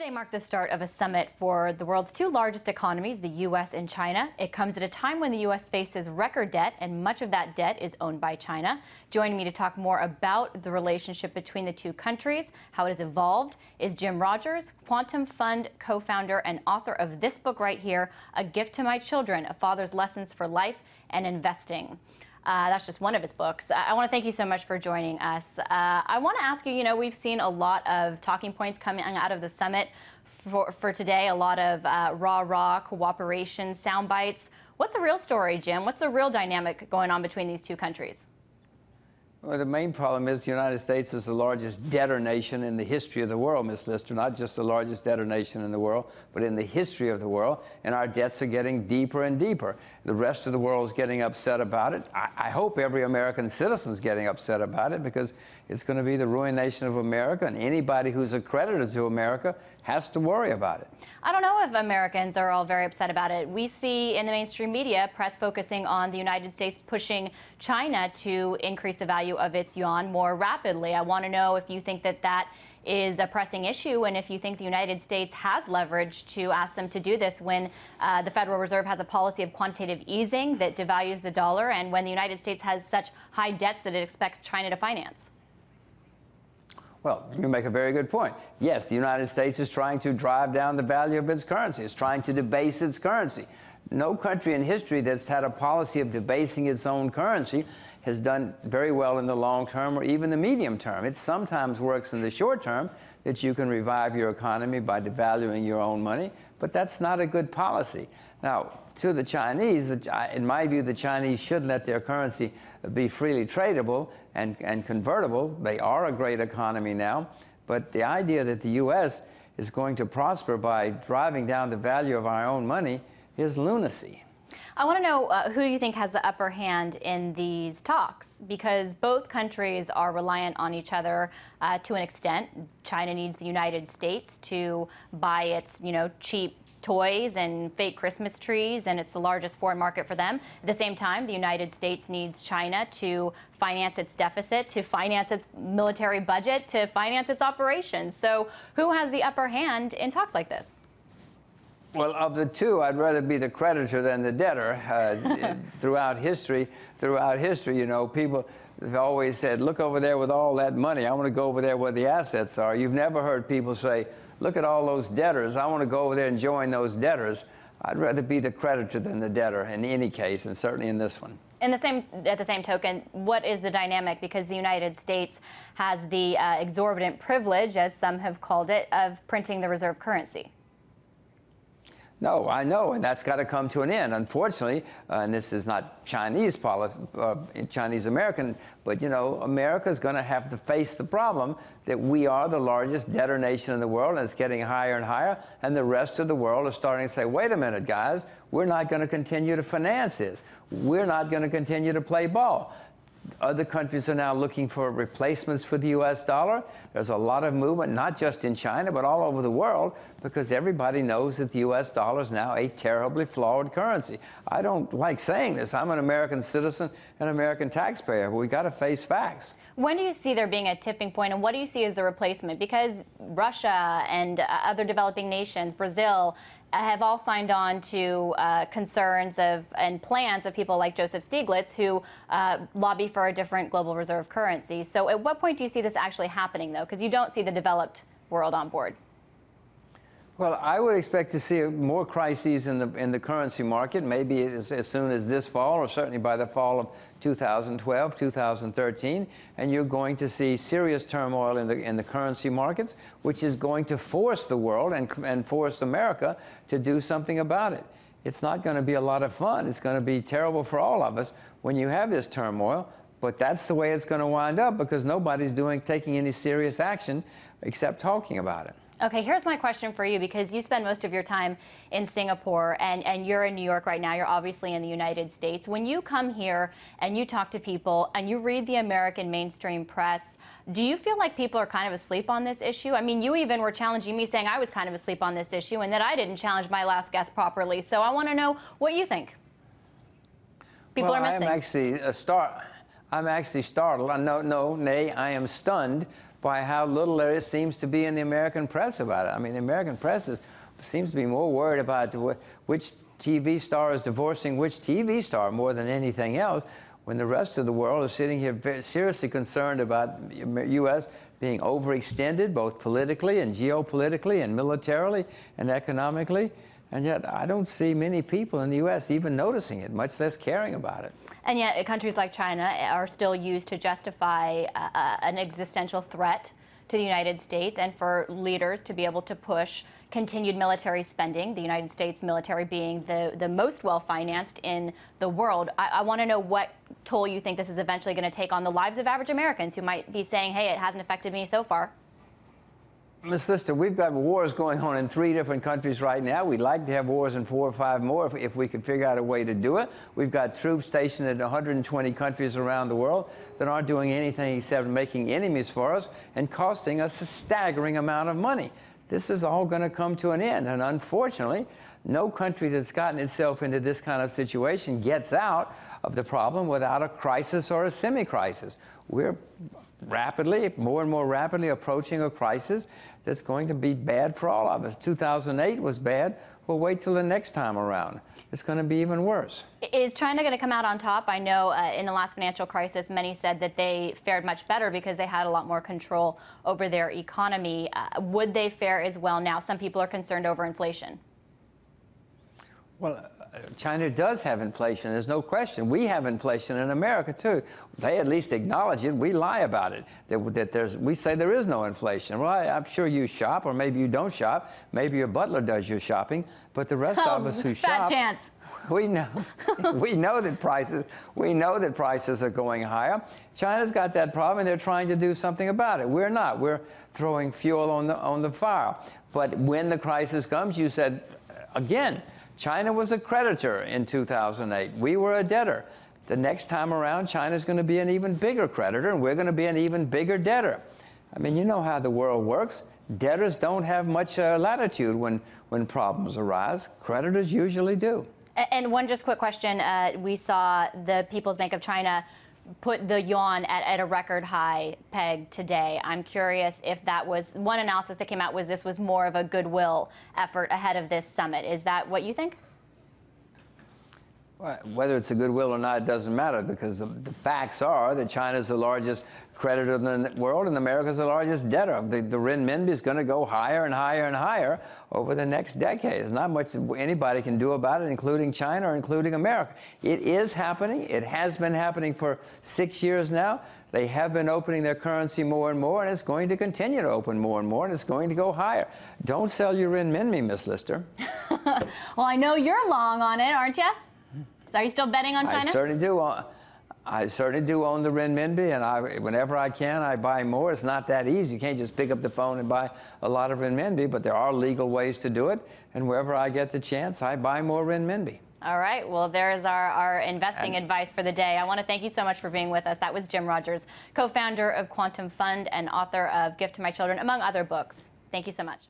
Today marked the start of a summit for the world's two largest economies, the U.S. and China. It comes at a time when the U.S. faces record debt, and much of that debt is owned by China. Joining me to talk more about the relationship between the two countries, how it has evolved, is Jim Rogers, Quantum Fund co-founder and author of this book right here, A Gift to My Children, A Father's Lessons for Life and Investing. That's just one of his books. I want to thank you so much for joining us. I want to ask you, we've seen a lot of talking points coming out of the summit for today, a lot of rah-rah cooperation sound bites. What's the real story, Jim? What's the real dynamic going on between these two countries? Well, the main problem is the United States is the largest debtor nation in the history of the world, Ms. Lister. Not just the largest debtor nation in the world, but in the history of the world. And our debts are getting deeper and deeper. The rest of the world is getting upset about it. I hope every American citizen is getting upset about it, because it's going to be the ruination of America, and anybody who's a creditor to America has to worry about it. I don't know if Americans are all very upset about it. We see in the mainstream media press focusing on the United States pushing China to increase the value of its yuan more rapidly. I want to know if you think that that is a pressing issue, and if you think the United States has leverage to ask them to do this when the Federal Reserve has a policy of quantitative easing that devalues the dollar, and when the United States has such high debts that it expects China to finance. Well, you make a very good point. Yes, the United States is trying to drive down the value of its currency. It's trying to debase its currency. No country in history that's had a policy of debasing its own currency has done very well in the long term or even the medium term. It sometimes works in the short term that you can revive your economy by devaluing your own money, but that's not a good policy. Now, to the Chinese, in my view, the Chinese should let their currency be freely tradable and convertible. They are a great economy now, but the idea that the U.S. is going to prosper by driving down the value of our own money is lunacy. I want to know who you think has the upper hand in these talks, because both countries are reliant on each other to an extent. China needs the United States to buy its, cheap toys and fake Christmas trees, and it's the largest foreign market for them. At the same time, the United States needs China to finance its deficit, to finance its military budget, to finance its operations. So who has the upper hand in talks like this? Well, of the two, I'd rather be the creditor than the debtor. Throughout history, people have always said, look over there with all that money. I want to go over there where the assets are. You've never heard people say, look at all those debtors. I want to go over there and join those debtors. I'd rather be the creditor than the debtor in any case, and certainly in this one. At the same token, what is the dynamic? Because the United States has the exorbitant privilege, as some have called it, of printing the reserve currency. No, I know, and that's got to come to an end. Unfortunately, and this is not Chinese policy, Chinese-American, but, America's going to have to face the problem that we are the largest debtor nation in the world, and it's getting higher and higher, and the rest of the world is starting to say, wait a minute, guys, we're not going to continue to finance this. We're not going to continue to play ball. Other countries are now looking for replacements for the U.S. dollar. There's a lot of movement, not just in China, but all over the world, because everybody knows that the U.S. dollar is now a terribly flawed currency. I don't like saying this. I'm an American citizen and American taxpayer, but we've got to face facts. When do you see there being a tipping point, and what do you see as the replacement? Because Russia and other developing nations, Brazil, have all signed on to concerns and plans of people like Joseph Stiglitz, who lobby for a different global reserve currency. So at what point do you see this actually happening, though? Because you don't see the developed world on board. Well, I would expect to see more crises in the currency market, maybe as soon as this fall, or certainly by the fall of 2012, 2013, and you're going to see serious turmoil in the currency markets, which is going to force the world and force America to do something about it. It's not going to be a lot of fun. It's going to be terrible for all of us when you have this turmoil, but that's the way it's going to wind up, because nobody's taking any serious action except talking about it. Okay, here's my question for you, because you spend most of your time in Singapore and you're in New York right now. You're obviously in the United States. When you come here and you talk to people and you read the American mainstream press, do you feel like people are kind of asleep on this issue? I mean, you even were challenging me, saying I was kind of asleep on this issue and that I didn't challenge my last guest properly. So I want to know what you think people are missing. I'm actually startled. Nay, I am stunned by how little there seems to be in the American press about it. I mean, the American press seems to be more worried about which TV star is divorcing which TV star more than anything else, when the rest of the world is sitting here very seriously concerned about the U.S. being overextended, both politically and geopolitically and militarily and economically. And yet I don't see many people in the U.S. even noticing it, much less caring about it. And yet countries like China are still used to justify an existential threat to the United States, and for leaders to be able to push continued military spending, the United States military being the most well-financed in the world. I want to know what toll you think this is eventually going to take on the lives of average Americans who might be saying, hey, it hasn't affected me so far. Ms. Lister, we've got wars going on in 3 different countries right now. We'd like to have wars in 4 or 5 more if we could figure out a way to do it. We've got troops stationed in 120 countries around the world that aren't doing anything except making enemies for us and costing us a staggering amount of money. This is all going to come to an end. And unfortunately, no country that's gotten itself into this kind of situation gets out of the problem without a crisis or a semi-crisis. We're rapidly, more and more rapidly approaching a crisis that's going to be bad for all of us. 2008 was bad. Well, wait till the next time around. It's going to be even worse. Is China going to come out on top? I know in the last financial crisis, many said that they fared much better because they had a lot more control over their economy. Would they fare as well now? Some people are concerned over inflation. Well, China does have inflation. There's no question. We have inflation in America, too. They at least acknowledge it. We lie about it. We say there is no inflation. Well, I'm sure you shop, or maybe you don't shop. Maybe your butler does your shopping. But the rest of us who shop, chance. we know that prices are going higher. China's got that problem, and they're trying to do something about it. We're not. We're throwing fuel on the fire. But when the crisis comes, you said, again, China was a creditor in 2008. We were a debtor. The next time around, China's going to be an even bigger creditor, and we're going to be an even bigger debtor. I mean, you know how the world works. Debtors don't have much latitude when problems arise. Creditors usually do. And one just quick question. We saw the People's Bank of China put the yuan at a record high peg today. I'm curious if that was, one analysis that came out was this was more of a goodwill effort ahead of this summit. Is that what you think? Well, whether it's a goodwill or not, it doesn't matter, because the facts are that China's the largest creditor in the world and America's the largest debtor. The renminbi is going to go higher and higher and higher over the next decade. There's not much anybody can do about it, including China or including America. It is happening. It has been happening for 6 years now. They have been opening their currency more and more, and it's going to continue to open more and more, and it's going to go higher. Don't sell your renminbi, Miss Lister. Well, I know you're long on it, aren't you? So are you still betting on China? I certainly do own the renminbi, and whenever I can, I buy more. It's not that easy. You can't just pick up the phone and buy a lot of renminbi, but there are legal ways to do it. And wherever I get the chance, I buy more renminbi. All right. Well, there's our investing advice for the day. I want to thank you so much for being with us. That was Jim Rogers, co-founder of Quantum Fund and author of Gift to My Children, among other books. Thank you so much.